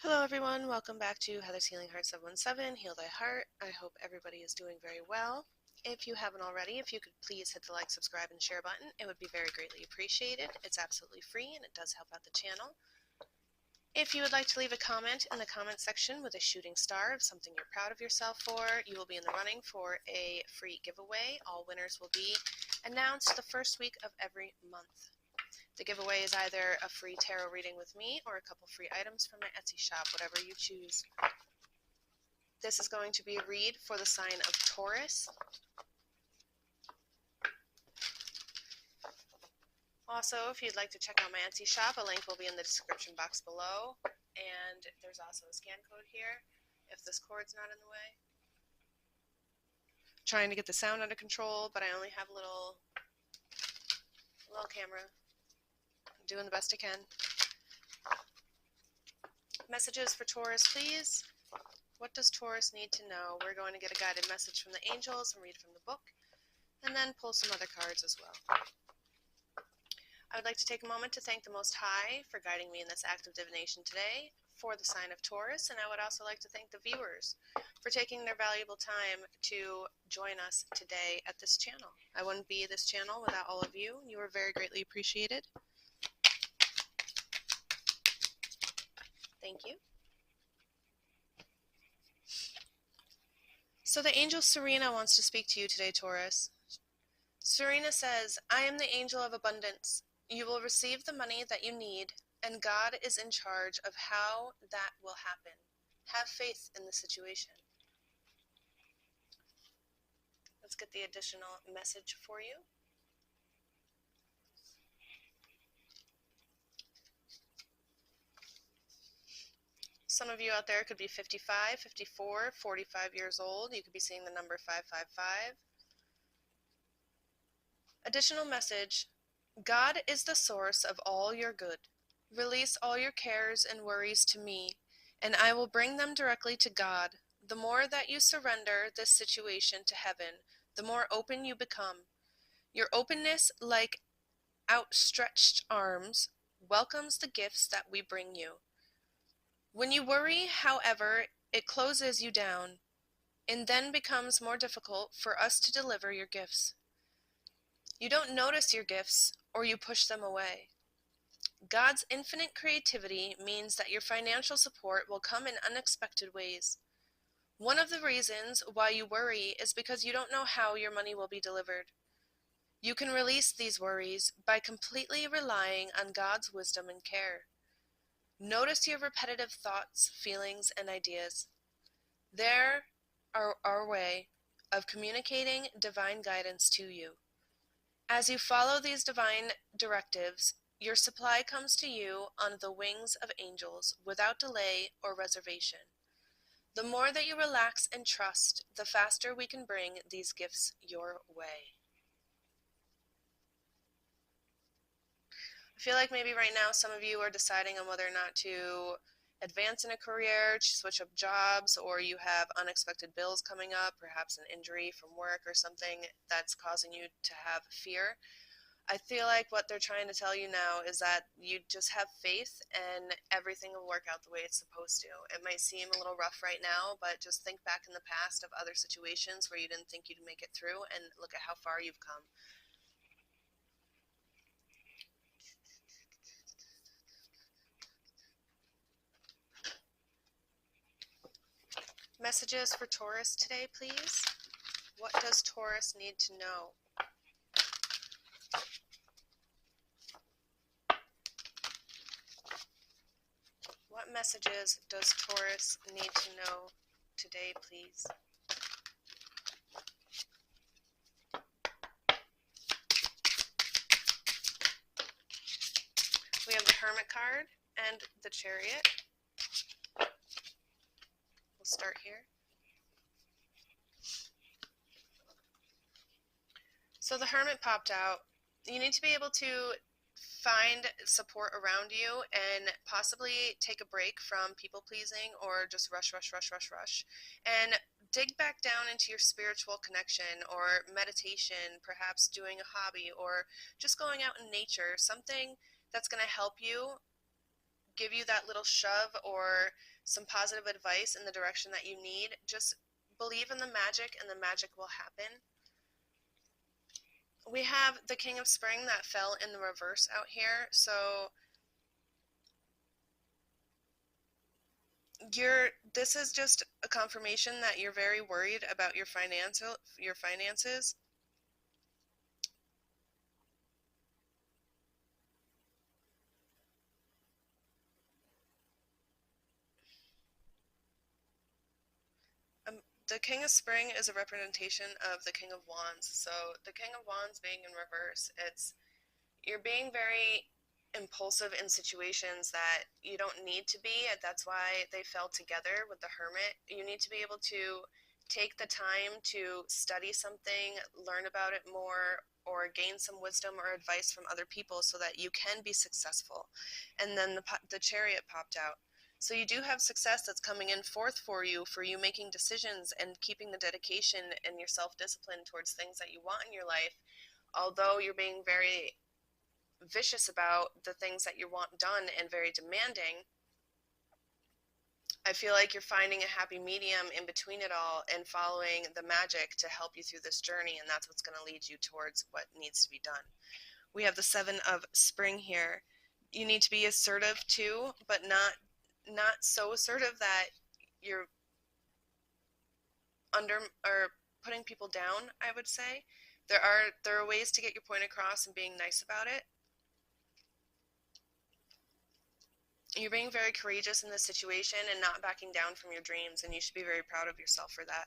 Hello everyone, welcome back to Heather's Healing Heart 717, Heal Thy Heart. I hope everybody is doing very well. If you haven't already, if you could please hit the like, subscribe, and share button, it would be very greatly appreciated. It's absolutely free and it does help out the channel. If you would like to leave a comment in the comment section with a shooting star of something you're proud of yourself for, you will be in the running for a free giveaway. All winners will be announced the first week of every month. The giveaway is either a free tarot reading with me or a couple free items from my Etsy shop, whatever you choose. This is going to be a read for the sign of Taurus. Also, if you'd like to check out my Etsy shop, a link will be in the description box below. And there's also a scan code here if this cord's not in the way. Trying to get the sound under control, but I only have a little camera. I'm doing the best I can. Messages for Taurus, please. What does Taurus need to know? We're going to get a guided message from the angels and read from the book, and then pull some other cards as well. I would like to take a moment to thank the Most High for guiding me in this act of divination today for the sign of Taurus, and I would also like to thank the viewers for taking their valuable time to join us today at this channel. I wouldn't be this channel without all of you. You are very greatly appreciated. Thank you. So the angel Serena wants to speak to you today, Taurus. Serena says, I am the angel of abundance. You will receive the money that you need, and God is in charge of how that will happen. Have faith in the situation. Let's get the additional message for you. Some of you out there could be 55, 54, 45 years old. You could be seeing the number 555. Additional message. God is the source of all your good. Release all your cares and worries to me, and I will bring them directly to God. The more that you surrender this situation to heaven, the more open you become. Your openness, like outstretched arms, welcomes the gifts that we bring you. When you worry, however, it closes you down, and then becomes more difficult for us to deliver your gifts. You don't notice your gifts, or you push them away. God's infinite creativity means that your financial support will come in unexpected ways. One of the reasons why you worry is because you don't know how your money will be delivered. You can release these worries by completely relying on God's wisdom and care. Notice your repetitive thoughts, feelings, and ideas. There are our way of communicating divine guidance to you. As you follow these divine directives, your supply comes to you on the wings of angels without delay or reservation. The more that you relax and trust, the faster we can bring these gifts your way. I feel like maybe right now some of you are deciding on whether or not to advance in a career, switch up jobs, or you have unexpected bills coming up, perhaps an injury from work or something that's causing you to have fear. I feel like what they're trying to tell you now is that you just have faith and everything will work out the way it's supposed to. It might seem a little rough right now, but just think back in the past of other situations where you didn't think you'd make it through and look at how far you've come. Messages for Taurus today, please. What does Taurus need to know? What messages does Taurus need to know today, please? We have the Hermit card and the Chariot. We'll start here. So the Hermit popped out. You need to be able to find support around you and possibly take a break from people pleasing or just rush, and dig back down into your spiritual connection or meditation, perhaps doing a hobby or just going out in nature, something that's going to help you give you that little shove or some positive advice in the direction that you need. Just believe in the magic, and the magic will happen. We have the King of Spring that fell in the reverse out here, so this is just a confirmation that you're very worried about your finances. The King of Spring is a representation of the King of Wands. So the King of Wands being in reverse, you're being very impulsive in situations that you don't need to be. That's why they fell together with the Hermit. You need to be able to take the time to study something, learn about it more, or gain some wisdom or advice from other people so that you can be successful. And then the Chariot popped out. So you do have success that's coming in forth for you making decisions and keeping the dedication and your self-discipline towards things that you want in your life. Although you're being very vicious about the things that you want done and very demanding, I feel like you're finding a happy medium in between it all and following the magic to help you through this journey, and that's what's going to lead you towards what needs to be done. We have the Seven of Spring here. You need to be assertive too, but not so assertive that you're putting people down, I would say. There are ways to get your point across and being nice about it. You're being very courageous in this situation and not backing down from your dreams, and you should be very proud of yourself for that.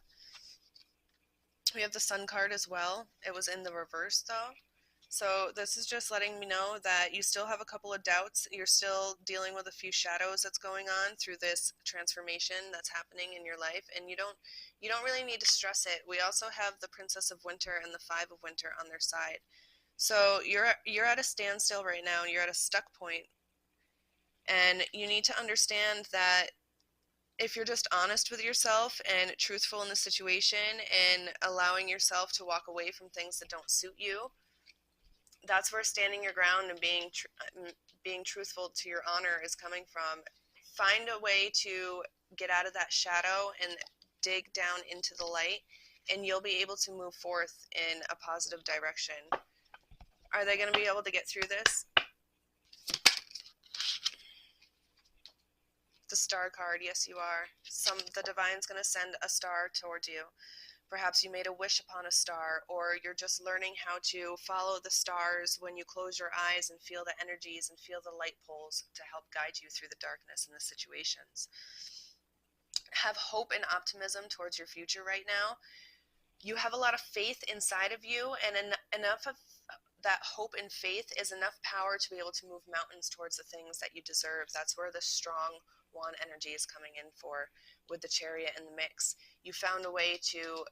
We have the Sun card as well. It was in the reverse though. So this is just letting me know that you still have a couple of doubts. You're still dealing with a few shadows that's going on through this transformation that's happening in your life, and you don't really need to stress it. We also have the Princess of Winter and the Five of Winter on their side. So you're at a standstill right now. You're at a stuck point. And you need to understand that if you're just honest with yourself and truthful in the situation and allowing yourself to walk away from things that don't suit you, that's where standing your ground and being truthful to your honor is coming from. Find a way to get out of that shadow and dig down into the light, and you'll be able to move forth in a positive direction. Are they going to be able to get through this? The Star card, yes you are. The Divine's going to send a star towards you. Perhaps you made a wish upon a star, or you're just learning how to follow the stars when you close your eyes and feel the energies and feel the light poles to help guide you through the darkness in the situations. Have hope and optimism towards your future right now. You have a lot of faith inside of you, and enough of that hope and faith is enough power to be able to move mountains towards the things that you deserve. That's where the strong wand energy is coming in for, with the Chariot in the mix. You found a way to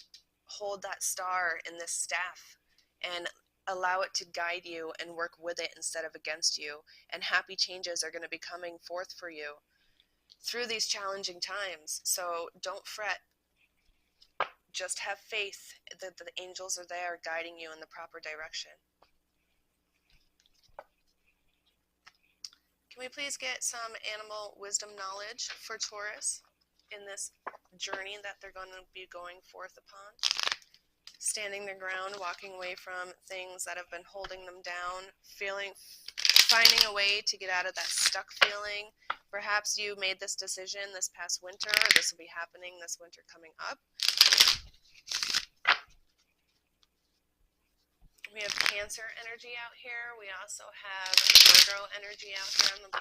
hold that star in this staff and allow it to guide you and work with it instead of against you. And happy changes are going to be coming forth for you through these challenging times. So don't fret. Just have faith that the angels are there guiding you in the proper direction. Can we please get some animal wisdom knowledge for Taurus in this journey that they're going to be going forth upon? Standing their ground, walking away from things that have been holding them down, finding a way to get out of that stuck feeling. Perhaps you made this decision this past winter, or this will be happening this winter coming up. We have Cancer energy out here. We also have Virgo energy out here on the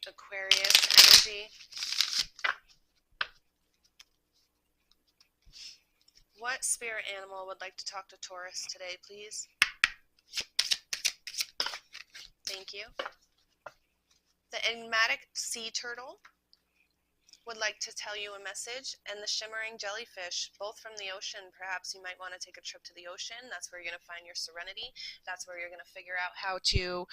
Aquarius energy. What spirit animal would like to talk to Taurus today, please? Thank you. The enigmatic sea turtle would like to tell you a message, and the shimmering jellyfish, both from the ocean. Perhaps you might want to take a trip to the ocean. That's where you're going to find your serenity. That's where you're going to figure out how to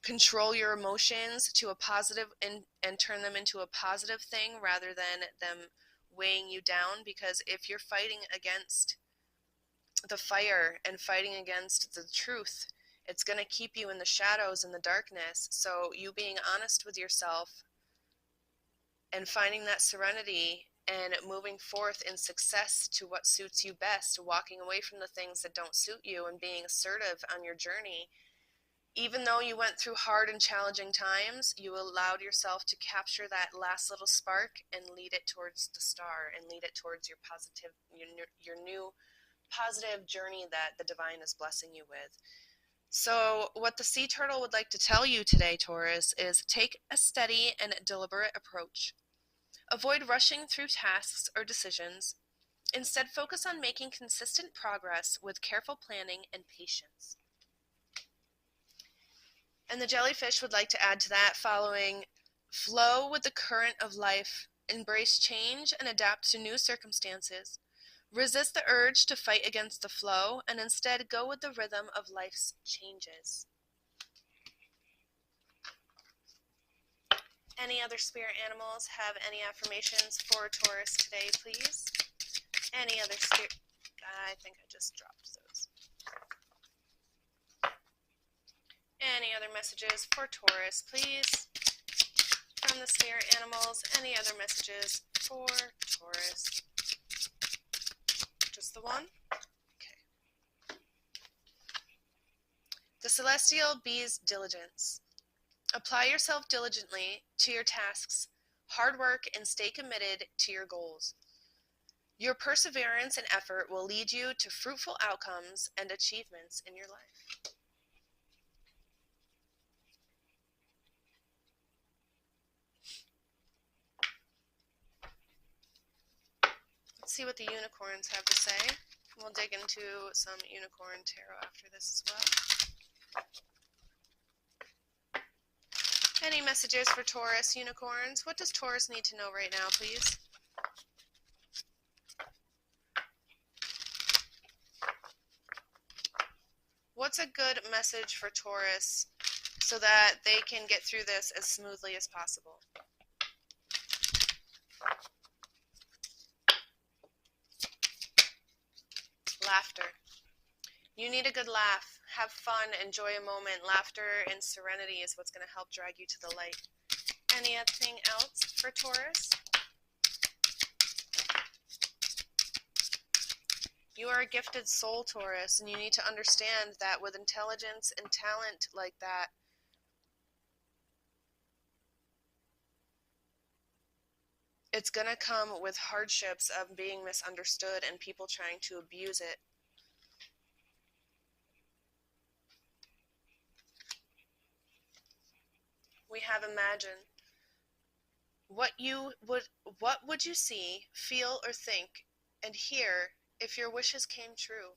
control your emotions to a positive and turn them into a positive thing rather than them weighing you down. Because if you're fighting against the fire and fighting against the truth It's going to keep you in the shadows and the darkness. So you being honest with yourself and finding that serenity and moving forth in success to what suits you best, walking away from the things that don't suit you and being assertive on your journey. Even though you went through hard and challenging times, you allowed yourself to capture that last little spark and lead it towards the star and lead it towards your positive, your new positive journey that the divine is blessing you with. So what the sea turtle would like to tell you today, Taurus, is take a steady and deliberate approach. Avoid rushing through tasks or decisions. Instead, focus on making consistent progress with careful planning and patience. And the jellyfish would like to add to that following: flow with the current of life, embrace change and adapt to new circumstances. Resist the urge to fight against the flow and instead go with the rhythm of life's changes. Any other spirit animals have any affirmations for Taurus today, please? Any other spirit? I think I just dropped those. Any other messages for Taurus, please? From the spirit animals, any other messages for Taurus? Just the one? Okay. The celestial bee's diligence. Apply yourself diligently to your tasks, hard work, and stay committed to your goals. Your perseverance and effort will lead you to fruitful outcomes and achievements in your life. Let's see what the unicorns have to say. We'll dig into some unicorn tarot after this as well. Any messages for Taurus unicorns? What does Taurus need to know right now, please? What's a good message for Taurus so that they can get through this as smoothly as possible? Laughter. You need a good laugh. Have fun. Enjoy a moment. Laughter and serenity is what's going to help drag you to the light. Anything else for Taurus? You are a gifted soul, Taurus, and you need to understand that with intelligence and talent like that, it's going to come with hardships of being misunderstood and people trying to abuse it. We have Imagine. What would you see, feel, or think, and hear if your wishes came true?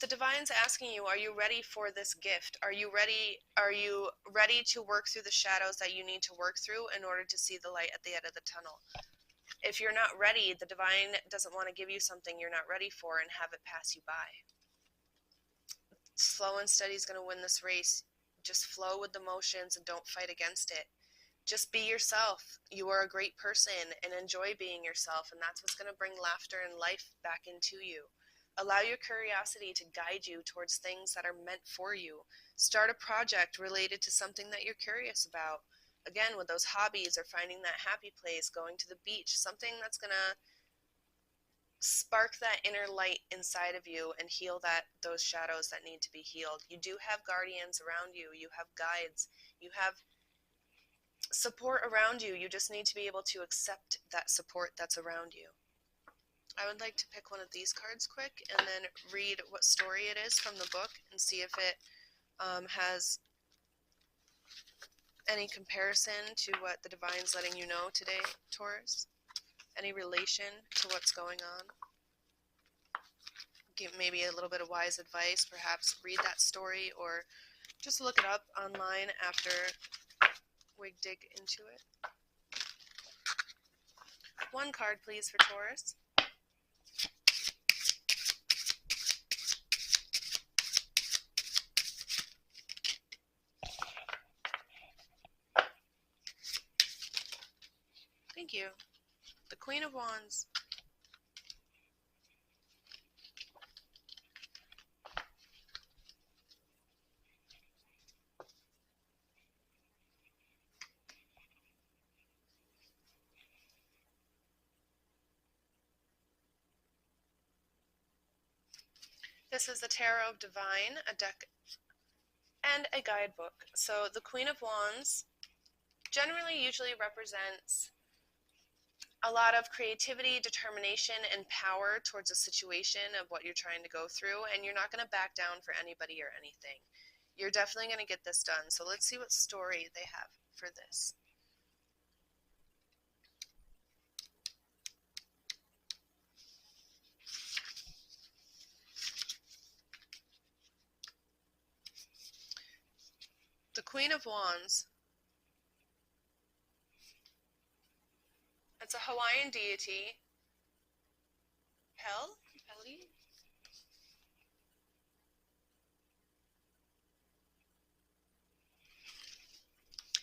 The divine's asking you, are you ready for this gift? Are you ready to work through the shadows that you need to work through in order to see the light at the end of the tunnel? If you're not ready, the divine doesn't want to give you something you're not ready for and have it pass you by. Slow and steady is going to win this race. Just flow with the motions and don't fight against it. Just be yourself. You are a great person and enjoy being yourself, and that's what's going to bring laughter and life back into you. Allow your curiosity to guide you towards things that are meant for you. Start a project related to something that you're curious about. Again, with those hobbies or finding that happy place, going to the beach, something that's going to spark that inner light inside of you and heal those shadows that need to be healed. You do have guardians around you. You have guides. You have support around you. You just need to be able to accept that support that's around you. I would like to pick one of these cards quick and then read what story it is from the book and see if it has any comparison to what the divine's letting you know today, Taurus. Any relation to what's going on. Give maybe a little bit of wise advice. Perhaps read that story or just look it up online after we dig into it. One card, please, for Taurus. Thank you. The Queen of Wands. This is the Tarot of Divine, a deck and a guidebook. So the Queen of Wands generally usually represents a lot of creativity, determination, and power towards a situation of what you're trying to go through, and you're not going to back down for anybody or anything. You're definitely going to get this done. So let's see what story they have for this. The Queen of Wands. It's a Hawaiian deity. Peli?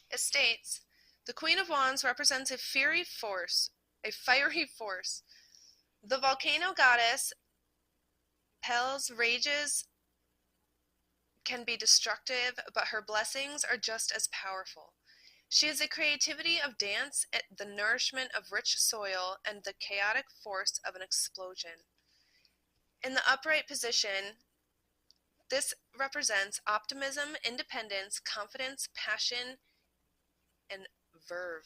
It states, the Queen of Wands represents a fiery force. The volcano goddess Pel's rages can be destructive, but her blessings are just as powerful. She is the creativity of dance, the nourishment of rich soil, and the chaotic force of an explosion. In the upright position, this represents optimism, independence, confidence, passion, and verve.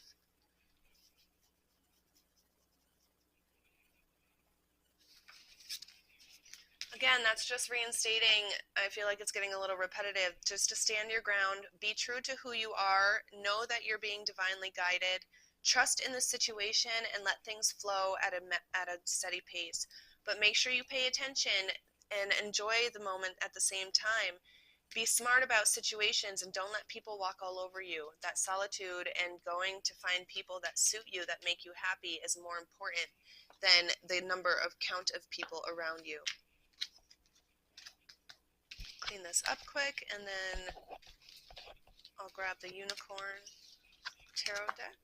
Again, that's just reinstating, I feel like it's getting a little repetitive, just to stand your ground, be true to who you are, know that you're being divinely guided, trust in the situation, and let things flow at a steady pace. But make sure you pay attention and enjoy the moment at the same time. Be smart about situations and don't let people walk all over you. That solitude and going to find people that suit you, that make you happy, is more important than the count of people around you. Clean this up quick, and then I'll grab the Unicorn Tarot deck.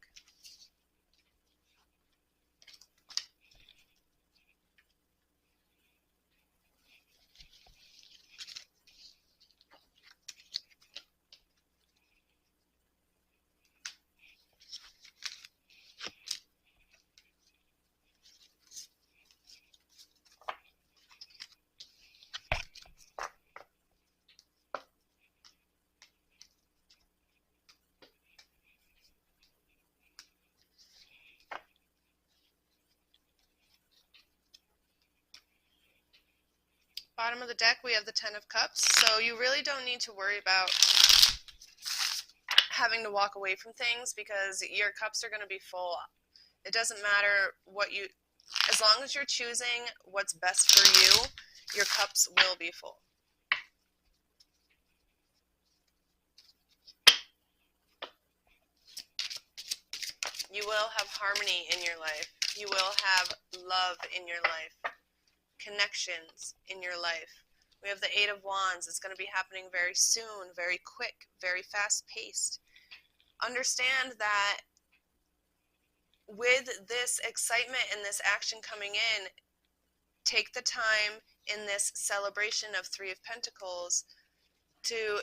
Bottom of the deck, we have the Ten of Cups. So you really don't need to worry about having to walk away from things because your cups are going to be full. It doesn't matter as long as you're choosing what's best for you, your cups will be full. You will have harmony in your life. You will have love in your life. Connections in your life. We have the Eight of Wands. It's going to be happening very soon, very quick, very fast-paced. Understand that with this excitement and this action coming in, take the time in this celebration of Three of Pentacles to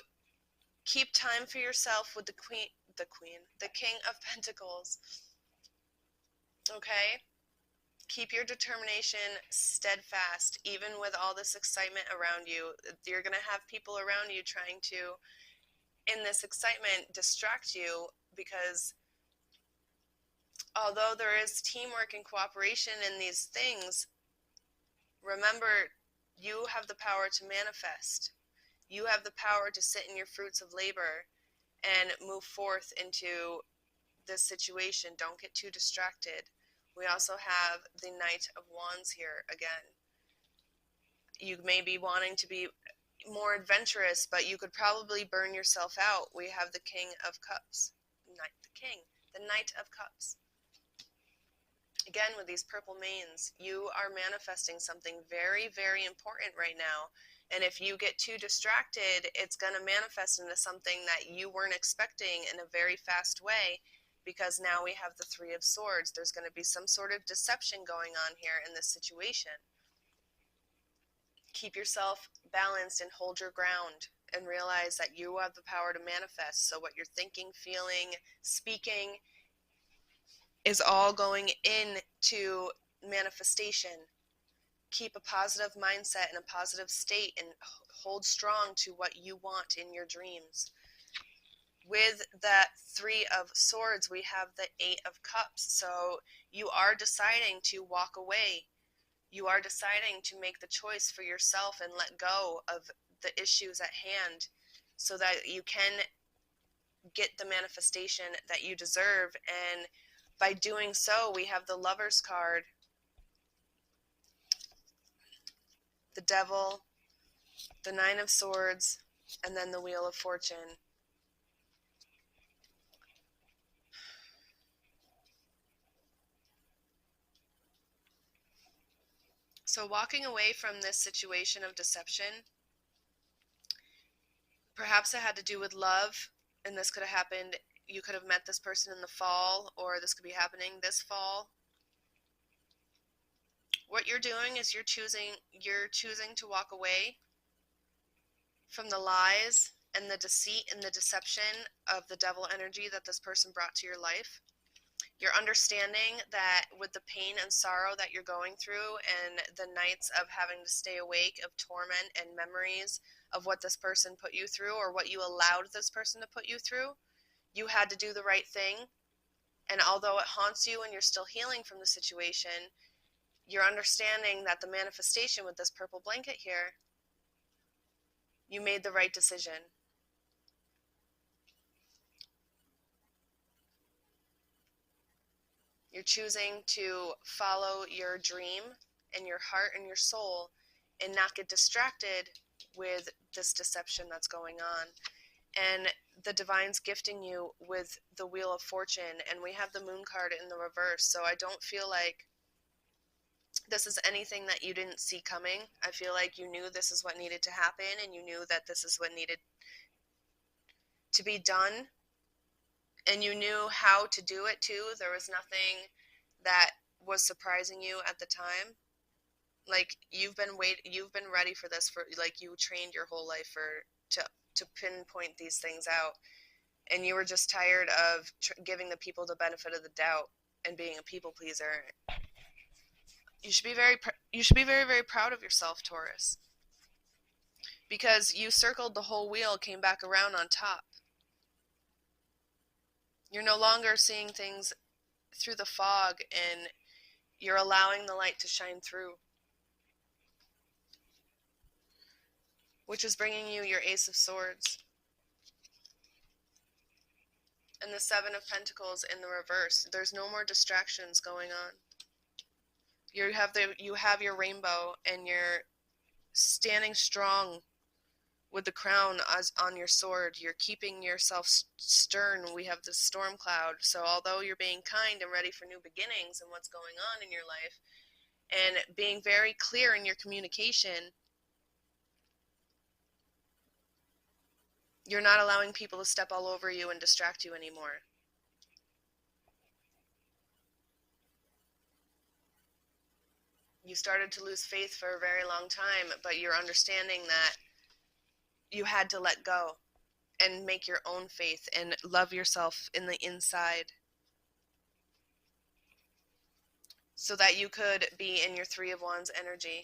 keep time for yourself with the King of Pentacles. Okay? Keep your determination steadfast, even with all this excitement around you. You're going to have people around you trying to, in this excitement, distract you, because although there is teamwork and cooperation in these things, remember, you have the power to manifest. You have the power to sit in your fruits of labor and move forth into this situation. Don't get too distracted. We also have the Knight of Wands here again. You may be wanting to be more adventurous, but you could probably burn yourself out. We have the King of Cups. The Knight of Cups. Again, with these purple manes, you are manifesting something very, very important right now. And if you get too distracted, it's going to manifest into something that you weren't expecting in a very fast way. Because now we have the Three of Swords. There's going to be some sort of deception going on here in this situation. Keep yourself balanced and hold your ground and realize that you have the power to manifest. So what you're thinking, feeling, speaking is all going into manifestation. keep a positive mindset and a positive state and hold strong to what you want in your dreams. With that 3 of Swords, we have the 8 of Cups. So you are deciding to walk away. You are deciding to make the choice for yourself and let go of the issues at hand so that you can get the manifestation that you deserve. And by doing so, we have the Lover's card, the Devil, the 9 of Swords, and then the Wheel of Fortune. So walking away from this situation of deception, perhaps it had to do with love, and this could have happened, you could have met this person in the fall, or this could be happening this fall. What you're doing is you're choosing to walk away from the lies and the deceit and the deception of the devil energy that this person brought to your life. You're understanding that with the pain and sorrow that you're going through and the nights of having to stay awake, of torment and memories of what this person put you through or what you allowed this person to put you through, you had to do the right thing. And although it haunts you and you're still healing from the situation, you're understanding that the manifestation with this purple blanket here, you made the right decision. You're choosing to follow your dream and your heart and your soul and not get distracted with this deception that's going on. And the divine's gifting you with the Wheel of Fortune, and we have the Moon card in the reverse. So I don't feel like this is anything that you didn't see coming. I feel like you knew this is what needed to happen, and you knew that this is what needed to be done, and you knew how to do it too. There was nothing that was surprising you at the time. Like you've been ready for this, for like you trained your whole life to pinpoint these things out, and you were just tired of giving the people the benefit of the doubt and being a people pleaser. You should be very, very proud of yourself, Taurus, because you circled the whole wheel, came back around on top. You're no longer seeing things through the fog, and you're allowing the light to shine through, which is bringing you your Ace of Swords and the 7 of Pentacles in the reverse. There's no more distractions going on. You have your rainbow, and you're standing strong with the crown as on your sword. You're keeping yourself stern. We have the storm cloud. So although you're being kind and ready for new beginnings and what's going on in your life, and being very clear in your communication, you're not allowing people to step all over you and distract you anymore. You started to lose faith for a very long time, but you're understanding that you had to let go and make your own faith and love yourself in the inside so that you could be in your 3 of Wands energy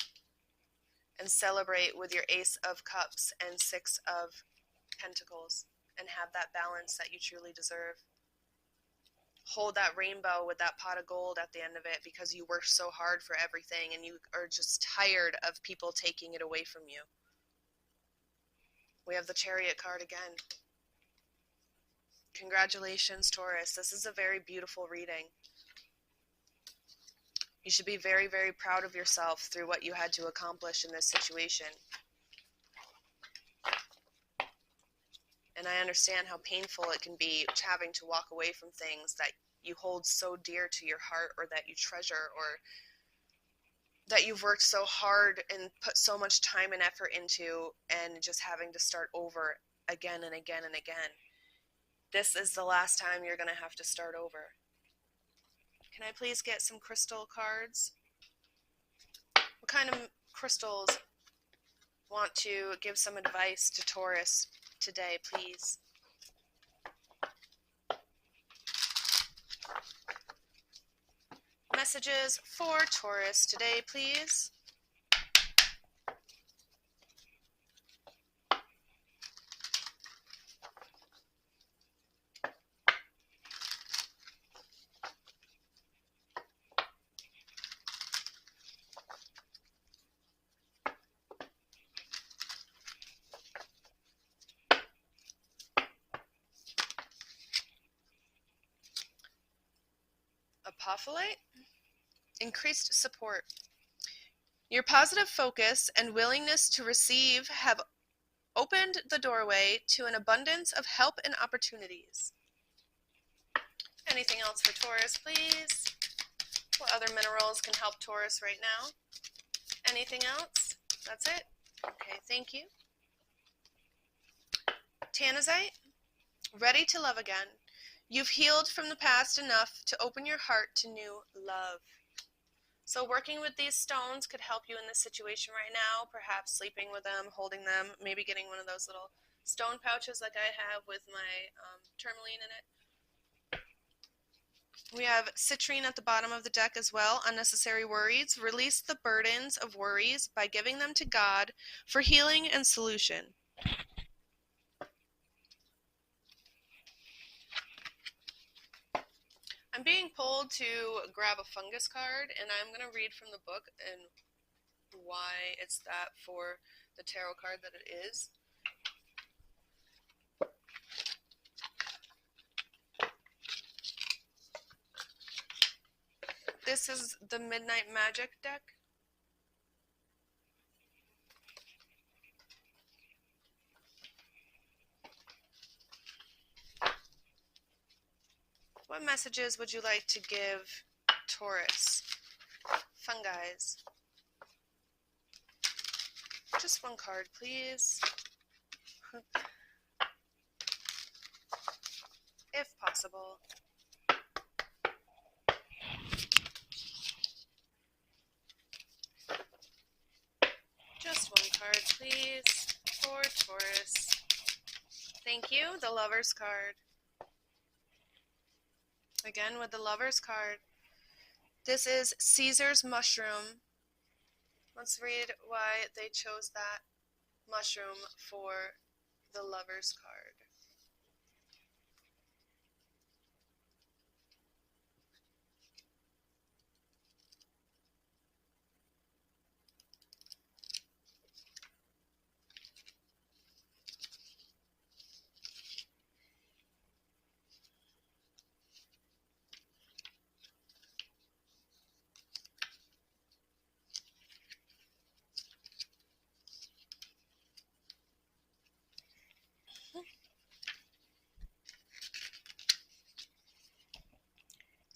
and celebrate with your Ace of Cups and 6 of Pentacles and have that balance that you truly deserve. Hold that rainbow with that pot of gold at the end of it, because you worked so hard for everything and you are just tired of people taking it away from you. We have the Chariot card again. Congratulations, Taurus. This is a very beautiful reading. You should be very, very proud of yourself through what you had to accomplish in this situation. And I understand how painful it can be having to walk away from things that you hold so dear to your heart, or that you treasure, or that you've worked so hard and put so much time and effort into, and just having to start over again and again and again. This is the last time you're going to have to start over. Can I please get some crystal cards? What kind of crystals want to give some advice to Taurus today, please? Messages for Taurus today, please. apophyllite, increased support. Your positive focus and willingness to receive have opened the doorway to an abundance of help and opportunities. Anything else for Taurus, please? What other minerals can help Taurus right now? Anything else? That's it? Okay, thank you. Tanzite, ready to love again. You've healed from the past enough to open your heart to new love. So working with these stones could help you in this situation right now, perhaps sleeping with them, holding them, maybe getting one of those little stone pouches like I have with my tourmaline in it. We have citrine at the bottom of the deck as well. Unnecessary worries. Release the burdens of worries by giving them to God for healing and solution. I'm being pulled to grab a fungus card, and I'm going to read from the book and why it's that for the tarot card that it is. This is the Midnight Magic deck. What messages would you like to give Taurus? Fungi. Just one card, please. If possible. Just one card, please, for Taurus. Thank you. The Lover's card. Again with the Lover's card. This is Caesar's mushroom. Let's read why they chose that mushroom for the Lover's card.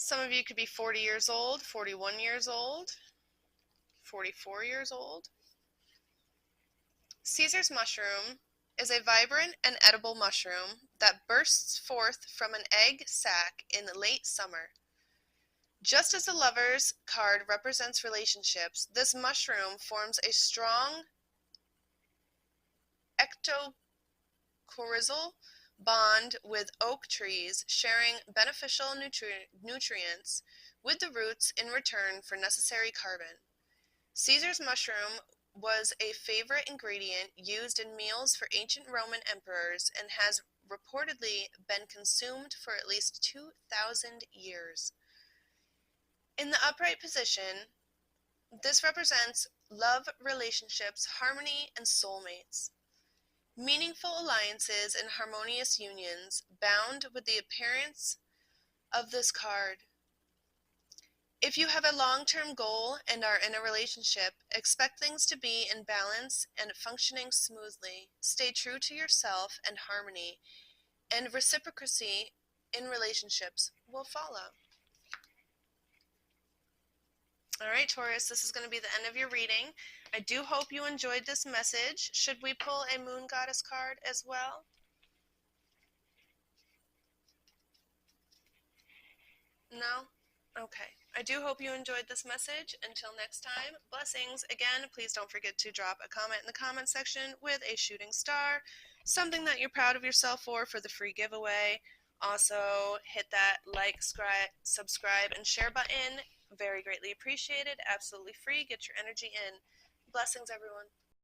Some of you could be 40 years old, 41 years old, 44 years old. Caesar's mushroom is a vibrant and edible mushroom that bursts forth from an egg sac in late summer. Just as the Lover's card represents relationships, this mushroom forms a strong ectocorizal bond with oak trees, sharing beneficial nutrients with the roots in return for necessary carbon. Caesar's mushroom was a favorite ingredient used in meals for ancient Roman emperors and has reportedly been consumed for at least 2,000 years. In the upright position, this represents love, relationships, harmony, and soulmates. Meaningful alliances and harmonious unions bound with the appearance of this card. If you have a long-term goal and are in a relationship, expect things to be in balance and functioning smoothly. Stay true to yourself and harmony, and reciprocity in relationships will follow. All right, Taurus, this is going to be the end of your reading. I do hope you enjoyed this message. Should we pull a Moon Goddess card as well? No? Okay. I do hope you enjoyed this message. Until next time, blessings. Again, please don't forget to drop a comment in the comment section with a shooting star, something that you're proud of yourself for the free giveaway. Also, hit that like, subscribe, and share button. Very greatly appreciated. Absolutely free. Get your energy in. Blessings, everyone.